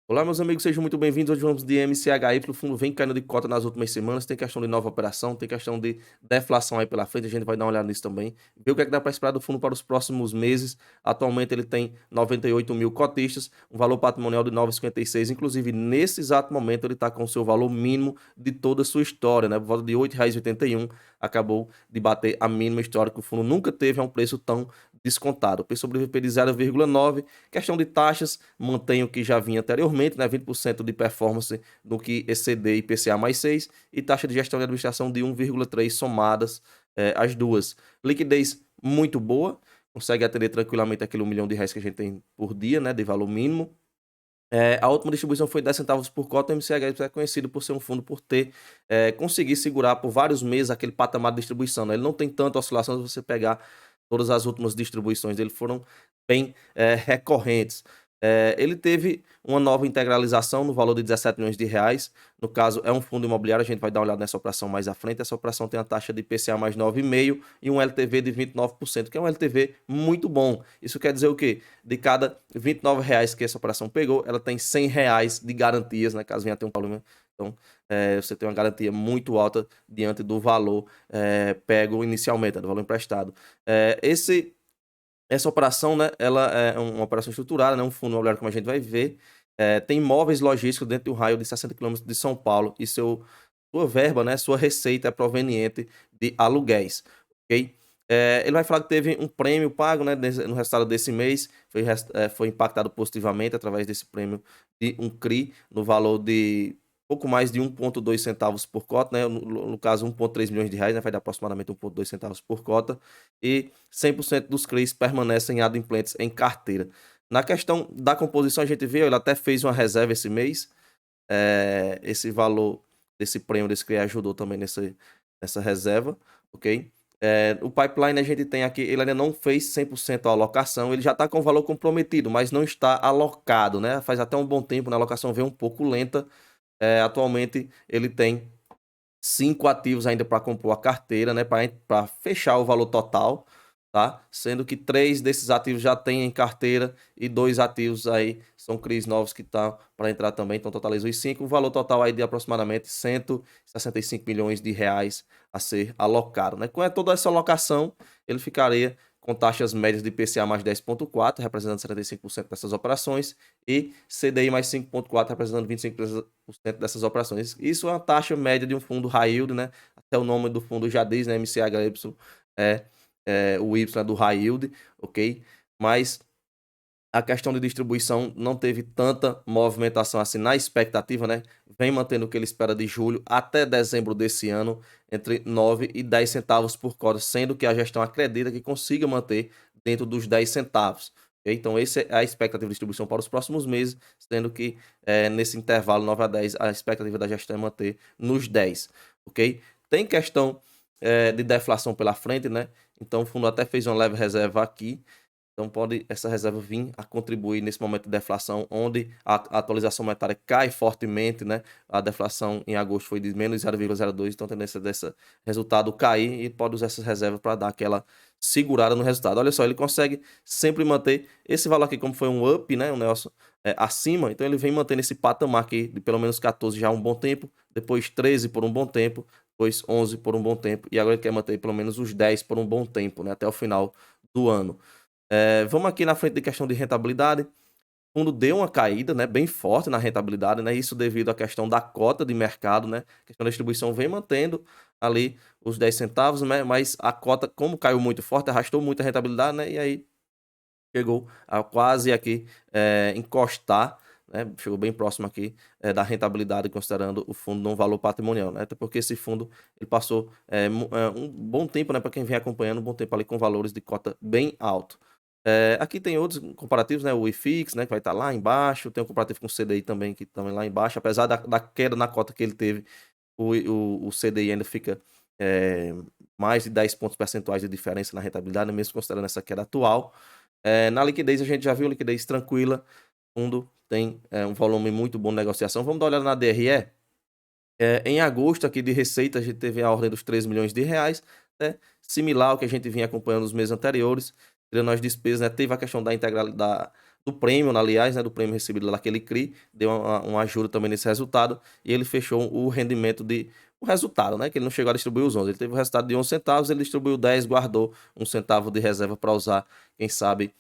Olá, meus amigos, sejam muito bem-vindos. Hoje vamos de MCHY. O fundo vem caindo de cota nas últimas semanas. Tem questão de nova operação, tem questão de deflação aí pela frente. A gente vai dar uma olhada nisso também. Ver o que é que dá para esperar do fundo para os próximos meses. Atualmente ele tem 98 mil cotistas, um valor patrimonial de 9,56. Inclusive, nesse exato momento, ele está com o seu valor mínimo de toda a sua história, né? Por volta de R$ 8,81. Acabou de bater a mínima histórica. O fundo nunca teve a um preço tão descontado. O preço sobre VP de 0,9. Questão de taxas, mantém o que já vinha anteriormente, né? 20% de performance no que exceder IPCA mais 6 e taxa de gestão e administração de 1,3 somadas as duas. Liquidez muito boa, consegue atender tranquilamente aquele R$ 1 milhão que a gente tem por dia, né? De valor mínimo. A última distribuição foi 10 centavos por cota. O MCH é conhecido por ser um fundo por ter conseguir segurar por vários meses aquele patamar de distribuição, né? Ele não tem tanta oscilação se você pegar todas as últimas distribuições dele, foram bem recorrentes. Ele teve uma nova integralização no valor de R$ 17 milhões. No caso, é um fundo imobiliário, a gente vai dar uma olhada nessa operação mais à frente. Essa operação tem a taxa de IPCA mais 9,5 e um LTV de 29%, que é um LTV muito bom. Isso quer dizer o quê? De cada R$ 29 que essa operação pegou, ela tem R$ 100 de garantias, né, caso venha a ter um problema. Então, você tem uma garantia muito alta diante do valor pego inicialmente, né, do valor emprestado. Essa operação, né, ela é uma operação estruturada, né, um fundo imobiliário, como a gente vai ver. Tem imóveis logísticos dentro do raio de 60 quilômetros de São Paulo e sua verba, né, sua receita é proveniente de aluguéis, ok? Ele vai falar que teve um prêmio pago, né, no resultado desse mês, foi impactado positivamente através desse prêmio de um CRI, no valor de pouco mais de 1,2 centavos por cota, né, no caso R$ 1,3 milhões, né, vai dar aproximadamente 1,2 centavos por cota, e 100% dos CRIs permanecem adimplentes em carteira. Na questão da composição, a gente vê, ele até fez uma reserva esse mês, esse valor desse prêmio desse CRI ajudou também nessa reserva, ok? O pipeline a gente tem aqui, ele ainda não fez 100% a alocação, ele já está com o valor comprometido, mas não está alocado, né? Faz até um bom tempo, né? A alocação veio um pouco lenta. Atualmente ele tem 5 ativos ainda para compor a carteira, né, para fechar o valor total, tá? Sendo que 3 desses ativos já têm em carteira e 2 ativos aí são CRIs novos que estão para entrar também, então totaliza os 5. O valor total aí de aproximadamente R$ 165 milhões a ser alocado, né? Com toda essa alocação, ele ficaria com taxas médias de IPCA mais 10,4, representando 75% dessas operações, e CDI mais 5,4, representando 25% dessas operações. Isso é uma taxa média de um fundo high yield, né? Até o nome do fundo já diz, né? MCHY o Y é do high yield, ok? Mas a questão de distribuição não teve tanta movimentação assim na expectativa, né? Vem mantendo o que ele espera de julho até dezembro desse ano, entre 9 e 10 centavos por cota, sendo que a gestão acredita que consiga manter dentro dos 10 centavos. Ok? Então, essa é a expectativa de distribuição para os próximos meses, sendo que nesse intervalo 9 a 10, a expectativa da gestão é manter nos 10. Ok? Tem questão de deflação pela frente, né? Então, o fundo até fez uma leve reserva aqui. Então pode essa reserva vir a contribuir nesse momento de deflação, onde a atualização monetária cai fortemente, né? A deflação em agosto foi de menos 0,02, então a tendência desse resultado cair e pode usar essas reservas para dar aquela segurada no resultado. Olha só, ele consegue sempre manter esse valor aqui, como foi um up, né? Um negócio acima, então ele vem mantendo esse patamar aqui de pelo menos 14 já há um bom tempo, depois 13 por um bom tempo, depois 11 por um bom tempo, e agora ele quer manter pelo menos os 10 por um bom tempo, né? Até o final do ano. Vamos aqui na frente de questão de rentabilidade. O fundo deu uma caída, né, bem forte na rentabilidade, né, isso devido à questão da cota de mercado, né, a questão da distribuição vem mantendo ali os 10 centavos, né, mas a cota, como caiu muito forte, arrastou muito a rentabilidade, né, e aí chegou a quase aqui encostar, né, chegou bem próximo aqui da rentabilidade, considerando o fundo num valor patrimonial, né, até porque esse fundo ele passou um bom tempo, né, para quem vem acompanhando, um bom tempo ali com valores de cota bem alto. Aqui tem outros comparativos, né, o IFIX, né, que vai estar lá embaixo, tem um comparativo com o CDI também, que também lá embaixo, apesar da queda na cota que ele teve, o CDI ainda fica mais de 10 pontos percentuais de diferença na rentabilidade, mesmo considerando essa queda atual. Na liquidez, a gente já viu liquidez tranquila, o fundo tem um volume muito bom de negociação. Vamos dar uma olhada na DRE. Em agosto, aqui de receita, a gente teve a ordem dos R$ 3 milhões, né, similar ao que a gente vinha acompanhando nos meses anteriores, tirando as despesas, né, teve a questão da do prêmio, aliás, né, do prêmio recebido lá daquele CRI, deu uma ajuda também nesse resultado, e ele fechou o rendimento o resultado, né, que ele não chegou a distribuir os 11, ele teve o resultado de 11 centavos, ele distribuiu 10, guardou 1 centavo de reserva para usar, quem sabe,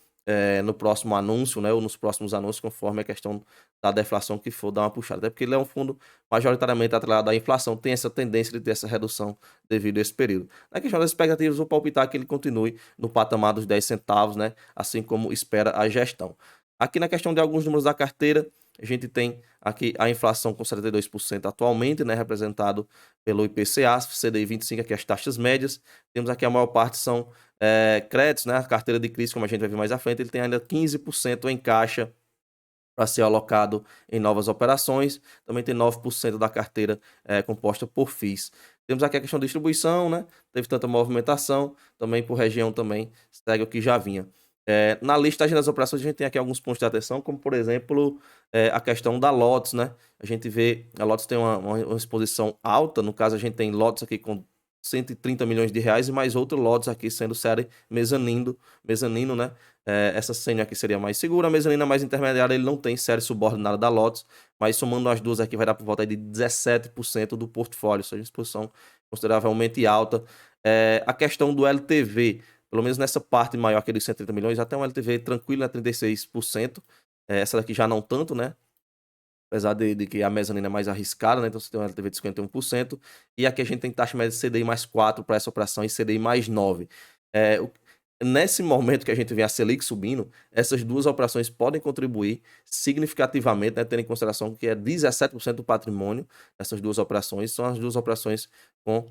no próximo anúncio, né, ou nos próximos anúncios, conforme a questão da deflação que for dar uma puxada, até porque ele é um fundo majoritariamente atrelado à inflação, tem essa tendência de ter essa redução devido a esse período. Na questão das expectativas, vou palpitar que ele continue no patamar dos 10 centavos, né, assim como espera a gestão. Aqui na questão de alguns números da carteira, a gente tem aqui a inflação com 72% atualmente, né, representado pelo IPCA, CDI 25, aqui as taxas médias. Temos aqui a maior parte são créditos, né, a carteira de crise, como a gente vai ver mais à frente, ele tem ainda 15% em caixa para ser alocado em novas operações. Também tem 9% da carteira composta por FIIs. Temos aqui a questão de distribuição, né? Teve tanta movimentação, também por região também segue o que já vinha. Na listagem das operações, a gente tem aqui alguns pontos de atenção, como por exemplo, a questão da Lotus, né? A gente vê, a Lotus tem uma exposição alta, no caso a gente tem lotes aqui com 130 milhões de reais e mais outro lotes aqui sendo série mezanino, né? Essa série aqui seria mais segura, a mezanina mais intermediária, ele não tem série subordinada da Lotus, mas somando as duas aqui vai dar por volta de 17% do portfólio, ou seja, exposição consideravelmente alta. A questão do LTV, pelo menos nessa parte maior aqui dos 130 milhões, até um LTV tranquilo, né, 36%. Essa daqui já não tanto, né? Apesar de que a mezanina é mais arriscada, né? Então você tem um LTV de 51%. E aqui a gente tem taxa média de CDI mais 4 para essa operação e CDI mais 9. Nesse momento que a gente vê a Selic subindo, essas duas operações podem contribuir significativamente, né, tendo em consideração que é 17% do patrimônio dessas duas operações. São as duas operações com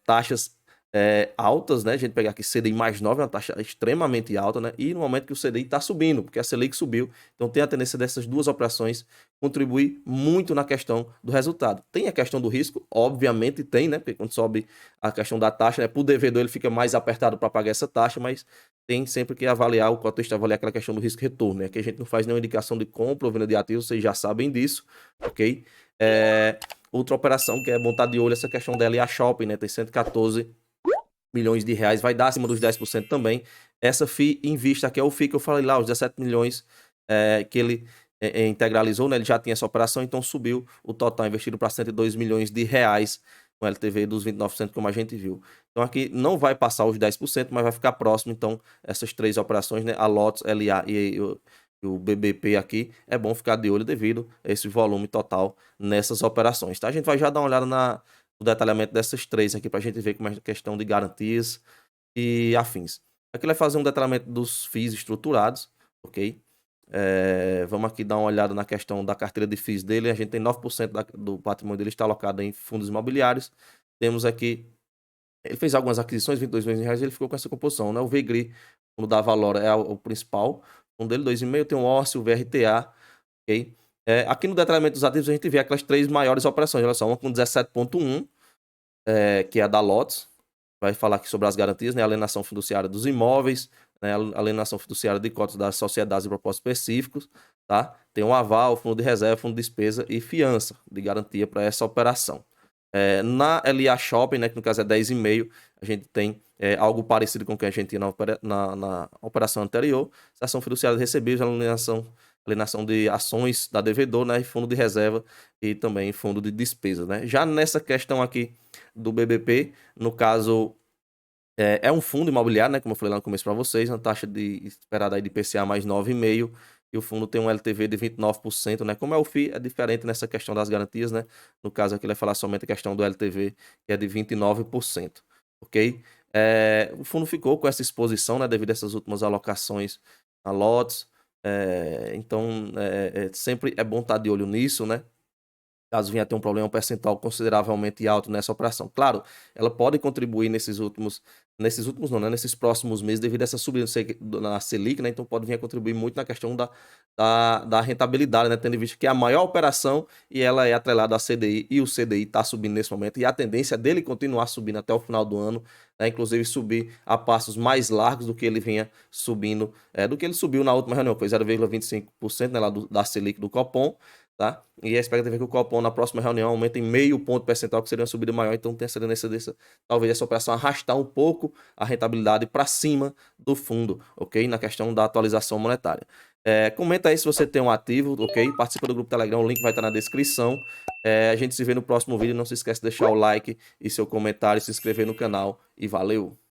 taxas altas, né? A gente pegar aqui CDI mais 9, uma taxa extremamente alta, né? E no momento que o CDI está subindo, porque a Selic subiu. Então tem a tendência dessas duas operações contribuir muito na questão do resultado. Tem a questão do risco, obviamente tem, né? Porque quando sobe a questão da taxa, né? Para o devedor ele fica mais apertado para pagar essa taxa, mas tem sempre que avaliar, o cotista avaliar aquela questão do risco retorno, né? Que a gente não faz nenhuma indicação de compra ou venda de ativos, vocês já sabem disso, ok? Outra operação que é bom estar de olho, essa questão da LA Shopping, né? Tem 114 milhões de reais, vai dar acima dos 10% também. Essa FII em vista, que é o FII que eu falei lá, os 17 milhões que ele integralizou, né? Ele já tinha essa operação, então subiu o total investido para 102 milhões de reais, com LTV dos 29%, como a gente viu. Então aqui não vai passar os 10%, mas vai ficar próximo, então, essas três operações, né? A Lotus, LA e o BBP aqui, é bom ficar de olho devido a esse volume total nessas operações, tá? A gente vai já dar uma olhada o detalhamento dessas três aqui para a gente ver como é a questão de garantias e afins. Aqui ele vai fazer um detalhamento dos FIIs estruturados, ok? Vamos aqui dar uma olhada na questão da carteira de FIIs dele. A gente tem 9% do patrimônio dele está alocado em fundos imobiliários. Temos aqui, ele fez algumas aquisições, 22 milhões de reais, e ele ficou com essa composição, né? O VGRI, fundo da Valora, é o principal. O fundo dele, 2,5, tem o ORCE, o VRTA, ok? Aqui no detalhamento dos ativos a gente vê aquelas três maiores operações, olha só, uma com 17,1, que é a da Lotus, vai falar aqui sobre as garantias, né? Alienação fiduciária dos imóveis, né? Alienação fiduciária de cotas das sociedades e propósitos específicos, tá? Tem um aval, fundo de reserva, fundo de despesa e fiança de garantia para essa operação. Na LA Shopping, né, que no caso é 10,5, a gente tem algo parecido com o que a gente tinha na operação anterior, ação fiduciária de recebíveis, alienação de ações da devedor, né, fundo de reserva e também fundo de despesa, né. Já nessa questão aqui do BBP, no caso, é um fundo imobiliário, né, como eu falei lá no começo para vocês, uma taxa esperada aí de IPCA mais 9,5, e o fundo tem um LTV de 29%, né? Como é o FII, é diferente nessa questão das garantias, né? No caso aqui ele vai falar somente a questão do LTV, que é de 29%, ok? O fundo ficou com essa exposição, né, devido a essas últimas alocações a lotes, então sempre é bom estar de olho nisso, né? Caso venha a ter um problema, um percentual consideravelmente alto nessa operação. Claro, ela pode contribuir nesses próximos meses, devido a essa subida na Selic, né? Então pode vir a contribuir muito na questão da rentabilidade, né? Tendo em vista que é a maior operação e ela é atrelada à CDI, e o CDI está subindo nesse momento, e a tendência dele continuar subindo até o final do ano, né? Inclusive subir a passos mais largos do que ele vinha subindo, do que ele subiu na última reunião, foi 0,25%, né, lá da Selic do Copom. tá? E a expectativa é que o Copom na próxima reunião aumente em meio ponto percentual, que seria uma subida maior, então tem essa tendência talvez essa operação arrastar um pouco a rentabilidade para cima do fundo, ok? Na questão da atualização monetária. Comenta aí se você tem um ativo, ok? Participa do grupo Telegram, o link vai estar na descrição. A gente se vê no próximo vídeo, não se esquece de deixar o like e seu comentário, se inscrever no canal e valeu!